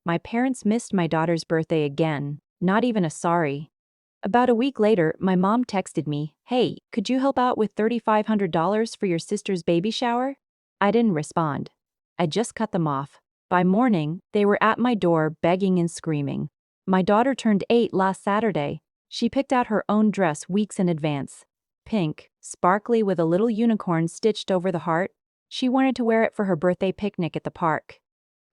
My parents missed my daughter's birthday again. Not even a sorry. About a week later, my mom texted me, "Hey, could you help out with $3,500 for your sister's baby shower?" I didn't respond. I just cut them off. By morning, they were at my door begging and screaming. My daughter turned 8 last Saturday. She picked out her own dress weeks in advance. Pink, sparkly with a little unicorn stitched over the heart. She wanted to wear it for her birthday picnic at the park.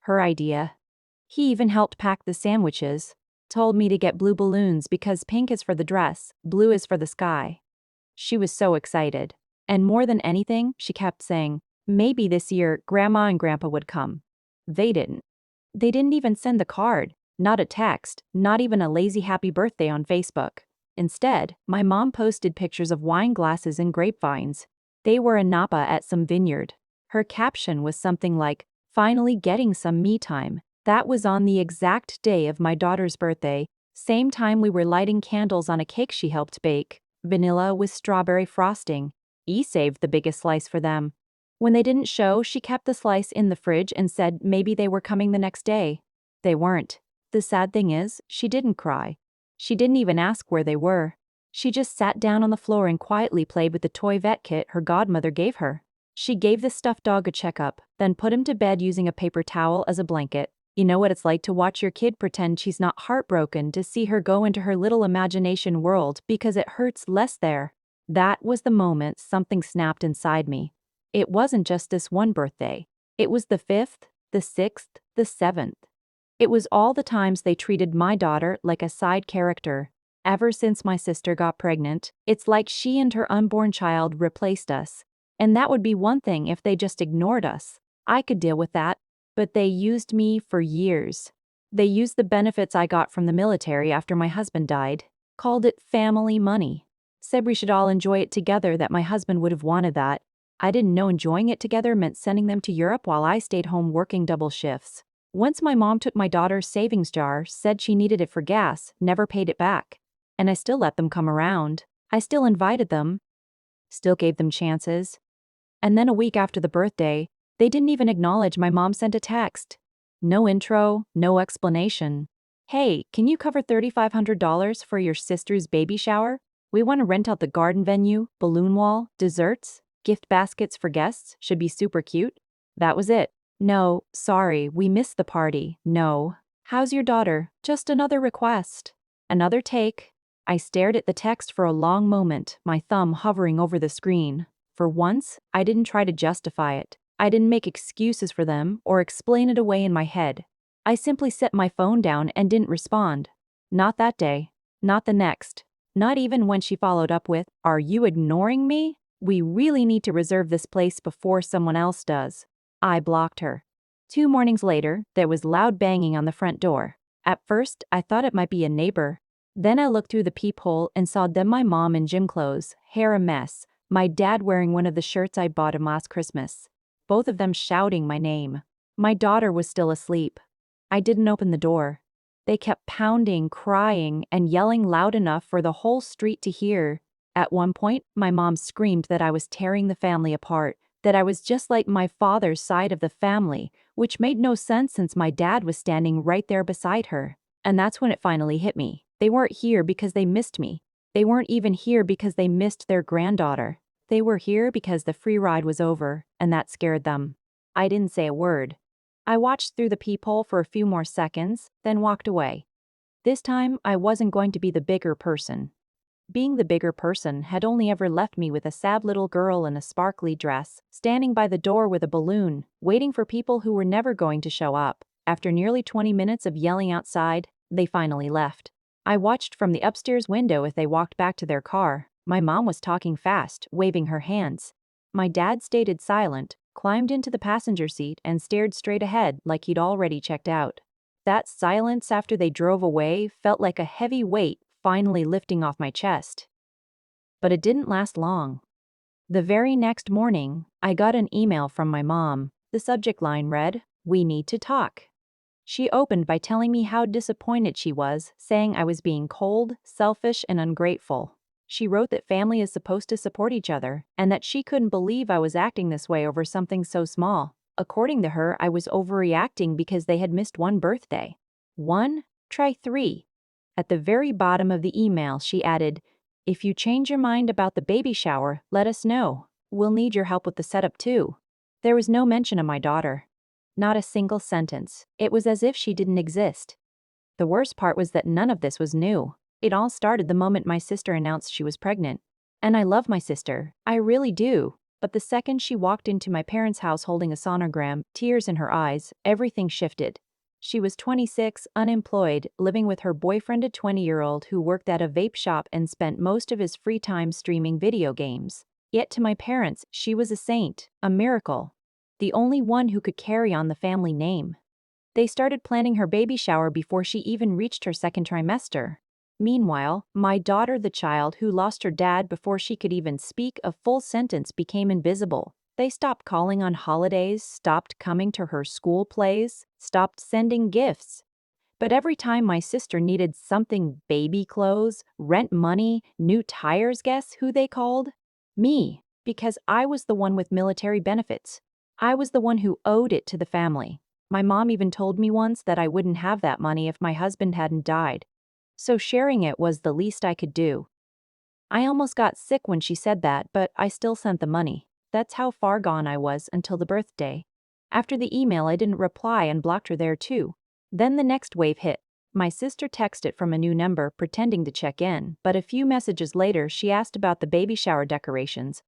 Her idea. He even helped pack the sandwiches. Told me to get blue balloons because pink is for the dress, blue is for the sky. She was so excited. And more than anything, she kept saying, maybe this year Grandma and Grandpa would come. They didn't. They didn't even send the card, not a text, not even a lazy happy birthday on Facebook. Instead, my mom posted pictures of wine glasses and grapevines. They were in Napa at some vineyard. Her caption was something like, "Finally getting some me time." That was on the exact day of my daughter's birthday, same time we were lighting candles on a cake she helped bake, vanilla with strawberry frosting. Saved the biggest slice for them. When they didn't show, she kept the slice in the fridge and said maybe they were coming the next day. They weren't. The sad thing is, she didn't cry. She didn't even ask where they were. She just sat down on the floor and quietly played with the toy vet kit her godmother gave her. She gave the stuffed dog a checkup, then put him to bed using a paper towel as a blanket. You know what it's like to watch your kid pretend she's not heartbroken to see her go into her little imagination world because it hurts less there. That was the moment something snapped inside me. It wasn't just this one birthday. It was the 5th, the 6th, the 7th. It was all the times they treated my daughter like a side character. Ever since my sister got pregnant, it's like she and her unborn child replaced us. And that would be one thing if they just ignored us. I could deal with that. But they used me for years. They used the benefits I got from the military after my husband died, called it family money. Said we should all enjoy it together, that my husband would have wanted that. I didn't know enjoying it together meant sending them to Europe while I stayed home working double shifts. Once my mom took my daughter's savings jar, said she needed it for gas, never paid it back. And I still let them come around. I still invited them. Still gave them chances. And then a week after the birthday, they didn't even acknowledge my mom sent a text. No intro, no explanation. "Hey, can you cover $3,500 for your sister's baby shower? We want to rent out the garden venue, balloon wall, desserts, gift baskets for guests, should be super cute." That was it. "No, sorry, we missed the party. No. How's your daughter? Just another request." Another take. I stared at the text for a long moment, my thumb hovering over the screen. For once, I didn't try to justify it. I didn't make excuses for them or explain it away in my head. I simply set my phone down and didn't respond. Not that day. Not the next. Not even when she followed up with, "Are you ignoring me? We really need to reserve this place before someone else does." I blocked her. 2 mornings later, there was loud banging on the front door. At first, I thought it might be a neighbor. Then I looked through the peephole and saw them, my mom in gym clothes, hair a mess, my dad wearing one of the shirts I bought him last Christmas. Both of them shouting my name. My daughter was still asleep. I didn't open the door. They kept pounding, crying, and yelling loud enough for the whole street to hear. At one point, my mom screamed that I was tearing the family apart, that I was just like my father's side of the family, which made no sense since my dad was standing right there beside her. And that's when it finally hit me. They weren't here because they missed me. They weren't even here because they missed their granddaughter. They were here because the free ride was over, and that scared them. I didn't say a word. I watched through the peephole for a few more seconds, then walked away. This time, I wasn't going to be the bigger person. Being the bigger person had only ever left me with a sad little girl in a sparkly dress, standing by the door with a balloon, waiting for people who were never going to show up. After nearly 20 minutes of yelling outside, they finally left. I watched from the upstairs window as they walked back to their car. My mom was talking fast, waving her hands. My dad stayed silent, climbed into the passenger seat and stared straight ahead like he'd already checked out. That silence after they drove away felt like a heavy weight finally lifting off my chest. But it didn't last long. The very next morning, I got an email from my mom. The subject line read, "We need to talk." She opened by telling me how disappointed she was, saying I was being cold, selfish, and ungrateful. She wrote that family is supposed to support each other, and that she couldn't believe I was acting this way over something so small. According to her, I was overreacting because they had missed one birthday. 1, try 3. At the very bottom of the email, she added, "If you change your mind about the baby shower, let us know. We'll need your help with the setup too." There was no mention of my daughter. Not a single sentence. It was as if she didn't exist. The worst part was that none of this was new. It all started the moment my sister announced she was pregnant. And I love my sister. I really do. But the second she walked into my parents' house holding a sonogram, tears in her eyes, everything shifted. She was 26, unemployed, living with her boyfriend, a 20-year-old who worked at a vape shop and spent most of his free time streaming video games. Yet to my parents, she was a saint, a miracle. The only one who could carry on the family name. They started planning her baby shower before she even reached her second trimester. Meanwhile, my daughter, the child who lost her dad before she could even speak a full sentence, became invisible. They stopped calling on holidays, stopped coming to her school plays, stopped sending gifts. But every time my sister needed something, baby clothes, rent money, new tires, guess who they called? Me, because I was the one with military benefits. I was the one who owed it to the family. My mom even told me once that I wouldn't have that money if my husband hadn't died. So sharing it was the least I could do. I almost got sick when she said that, but I still sent the money. That's how far gone I was until the birthday. After the email, I didn't reply and blocked her there too. Then the next wave hit. My sister texted from a new number pretending to check in, but a few messages later she asked about the baby shower decorations.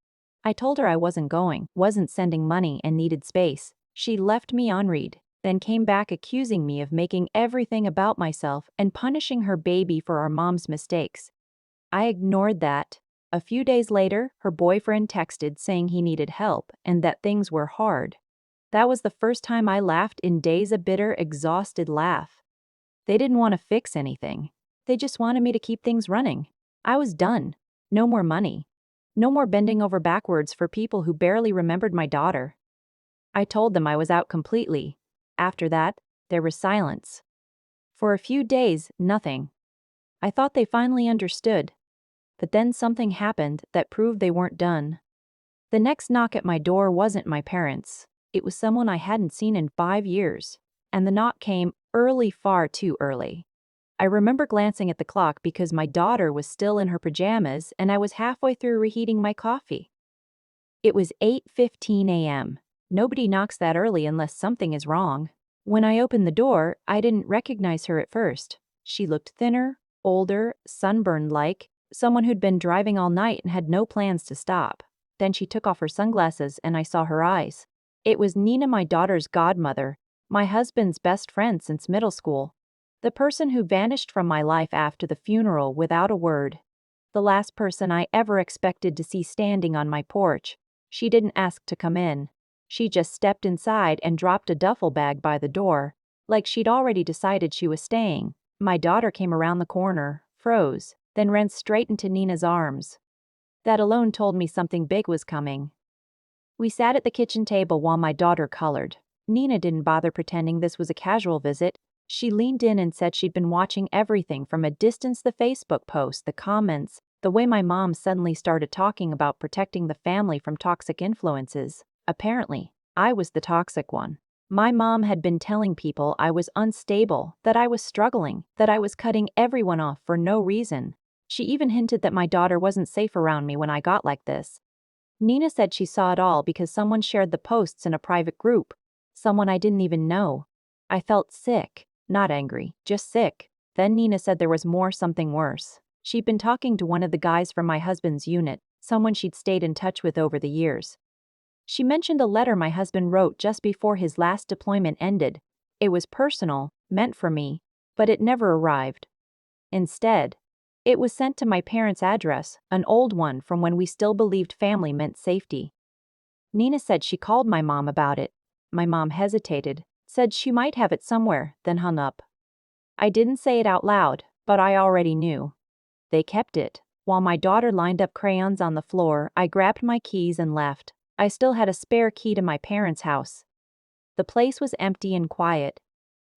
I told her I wasn't going, wasn't sending money, and needed space. She left me on read, then came back accusing me of making everything about myself and punishing her baby for our mom's mistakes. I ignored that. A few days later, her boyfriend texted saying he needed help and that things were hard. That was the first time I laughed in days, a bitter, exhausted laugh. They didn't want to fix anything. They just wanted me to keep things running. I was done. No more money. No more bending over backwards for people who barely remembered my daughter. I told them I was out completely. After that, there was silence. For a few days, nothing. I thought they finally understood. But then something happened that proved they weren't done. The next knock at my door wasn't my parents. It was someone I hadn't seen in 5 years. And the knock came early, far too early. I remember glancing at the clock because my daughter was still in her pajamas and I was halfway through reheating my coffee. It was 8:15 a.m. Nobody knocks that early unless something is wrong. When I opened the door, I didn't recognize her at first. She looked thinner, older, sunburned-like, someone who'd been driving all night and had no plans to stop. Then she took off her sunglasses and I saw her eyes. It was Nina, my daughter's godmother, my husband's best friend since middle school. The person who vanished from my life after the funeral without a word. The last person I ever expected to see standing on my porch. She didn't ask to come in. She just stepped inside and dropped a duffel bag by the door, like she'd already decided she was staying. My daughter came around the corner, froze, then ran straight into Nina's arms. That alone told me something big was coming. We sat at the kitchen table while my daughter colored. Nina didn't bother pretending this was a casual visit. She leaned in and said she'd been watching everything from a distance, the Facebook posts, the comments, the way my mom suddenly started talking about protecting the family from toxic influences. Apparently, I was the toxic one. My mom had been telling people I was unstable, that I was struggling, that I was cutting everyone off for no reason. She even hinted that my daughter wasn't safe around me when I got like this. Nina said she saw it all because someone shared the posts in a private group. Someone I didn't even know. I felt sick. Not angry, just sick. Then Nina said there was more, something worse. She'd been talking to one of the guys from my husband's unit, someone she'd stayed in touch with over the years. She mentioned a letter my husband wrote just before his last deployment ended. It was personal, meant for me, but it never arrived. Instead, it was sent to my parents' address, an old one from when we still believed family meant safety. Nina said she called my mom about it. My mom hesitated, said she might have it somewhere, then hung up. I didn't say it out loud, but I already knew. They kept it. While my daughter lined up crayons on the floor, I grabbed my keys and left. I still had a spare key to my parents' house. The place was empty and quiet.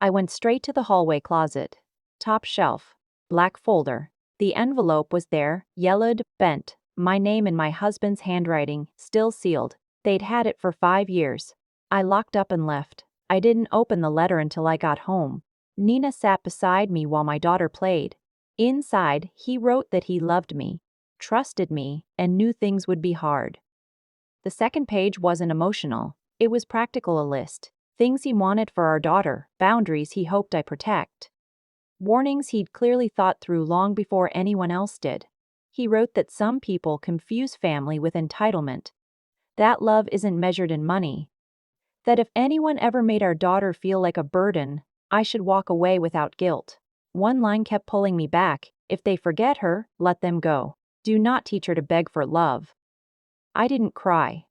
I went straight to the hallway closet. Top shelf. Black folder. The envelope was there, yellowed, bent. My name in my husband's handwriting, still sealed. They'd had it for 5 years. I locked up and left. I didn't open the letter until I got home. Nina sat beside me while my daughter played. Inside, he wrote that he loved me, trusted me, and knew things would be hard. The second page wasn't emotional. It was practical, a list. Things he wanted for our daughter, boundaries he hoped I protect. Warnings he'd clearly thought through long before anyone else did. He wrote that some people confuse family with entitlement. That love isn't measured in money. That if anyone ever made our daughter feel like a burden, I should walk away without guilt. One line kept pulling me back: if they forget her, let them go. Do not teach her to beg for love. I didn't cry.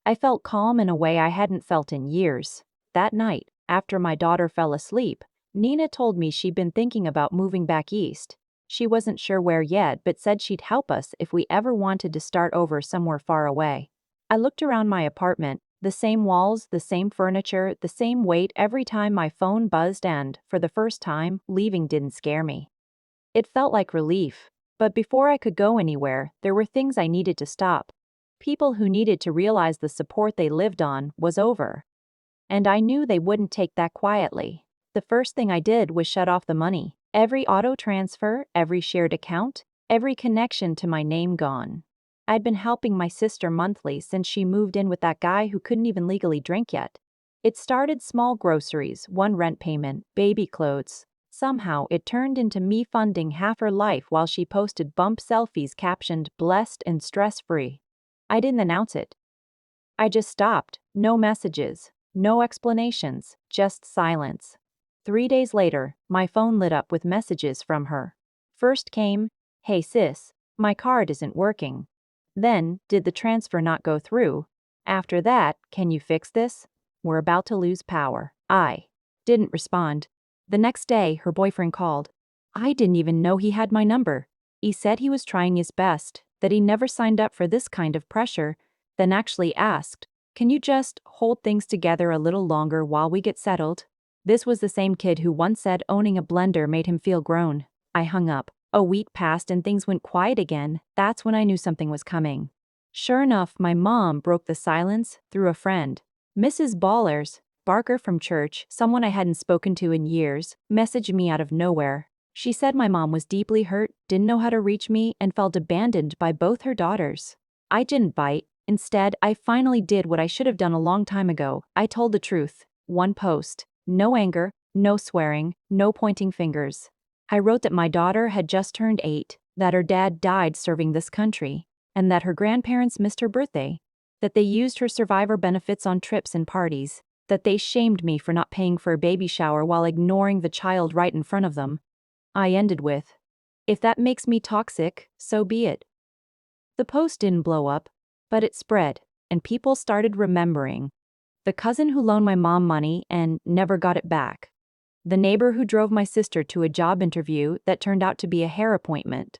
I felt calm in a way I hadn't felt in years. That night, after my daughter fell asleep, Nina told me she'd been thinking about moving back east. She wasn't sure where yet, but said she'd help us if we ever wanted to start over somewhere far away. I looked around my apartment, the same walls, the same furniture, the same weight every time my phone buzzed, and, for the first time, leaving didn't scare me. It felt like relief. But before I could go anywhere, there were things I needed to stop. People who needed to realize the support they lived on was over. And I knew they wouldn't take that quietly. The first thing I did was shut off the money. Every auto transfer, every shared account, every connection to my name gone. I'd been helping my sister monthly since she moved in with that guy who couldn't even legally drink yet. It started small: groceries, one rent payment, baby clothes. Somehow it turned into me funding half her life while she posted bump selfies captioned "blessed and stress-free." I didn't announce it. I just stopped. No messages, no explanations, just silence. 3 days later, my phone lit up with messages from her. First came, "Hey sis, my card isn't working." Then, "Did the transfer not go through?" After that, "Can you fix this? We're about to lose power." I didn't respond. The next day, her boyfriend called. I didn't even know he had my number. He said he was trying his best, that he never signed up for this kind of pressure, then actually asked, "Can you just hold things together a little longer while we get settled?" This was the same kid who once said owning a blender made him feel grown. I hung up. A week passed and things went quiet again. That's when I knew something was coming. Sure enough, my mom broke the silence through a friend. Mrs. Ballers, Barker from church, someone I hadn't spoken to in years, messaged me out of nowhere. She said my mom was deeply hurt, didn't know how to reach me, and felt abandoned by both her daughters. I didn't bite. Instead, I finally did what I should have done a long time ago. I told the truth. One post. No anger, no swearing, no pointing fingers. I wrote that my daughter had just turned 8, that her dad died serving this country, and that her grandparents missed her birthday, that they used her survivor benefits on trips and parties, that they shamed me for not paying for a baby shower while ignoring the child right in front of them. I ended with, "If that makes me toxic, so be it." The post didn't blow up, but it spread, and people started remembering. The cousin who loaned my mom money and never got it back. The neighbor who drove my sister to a job interview that turned out to be a hair appointment.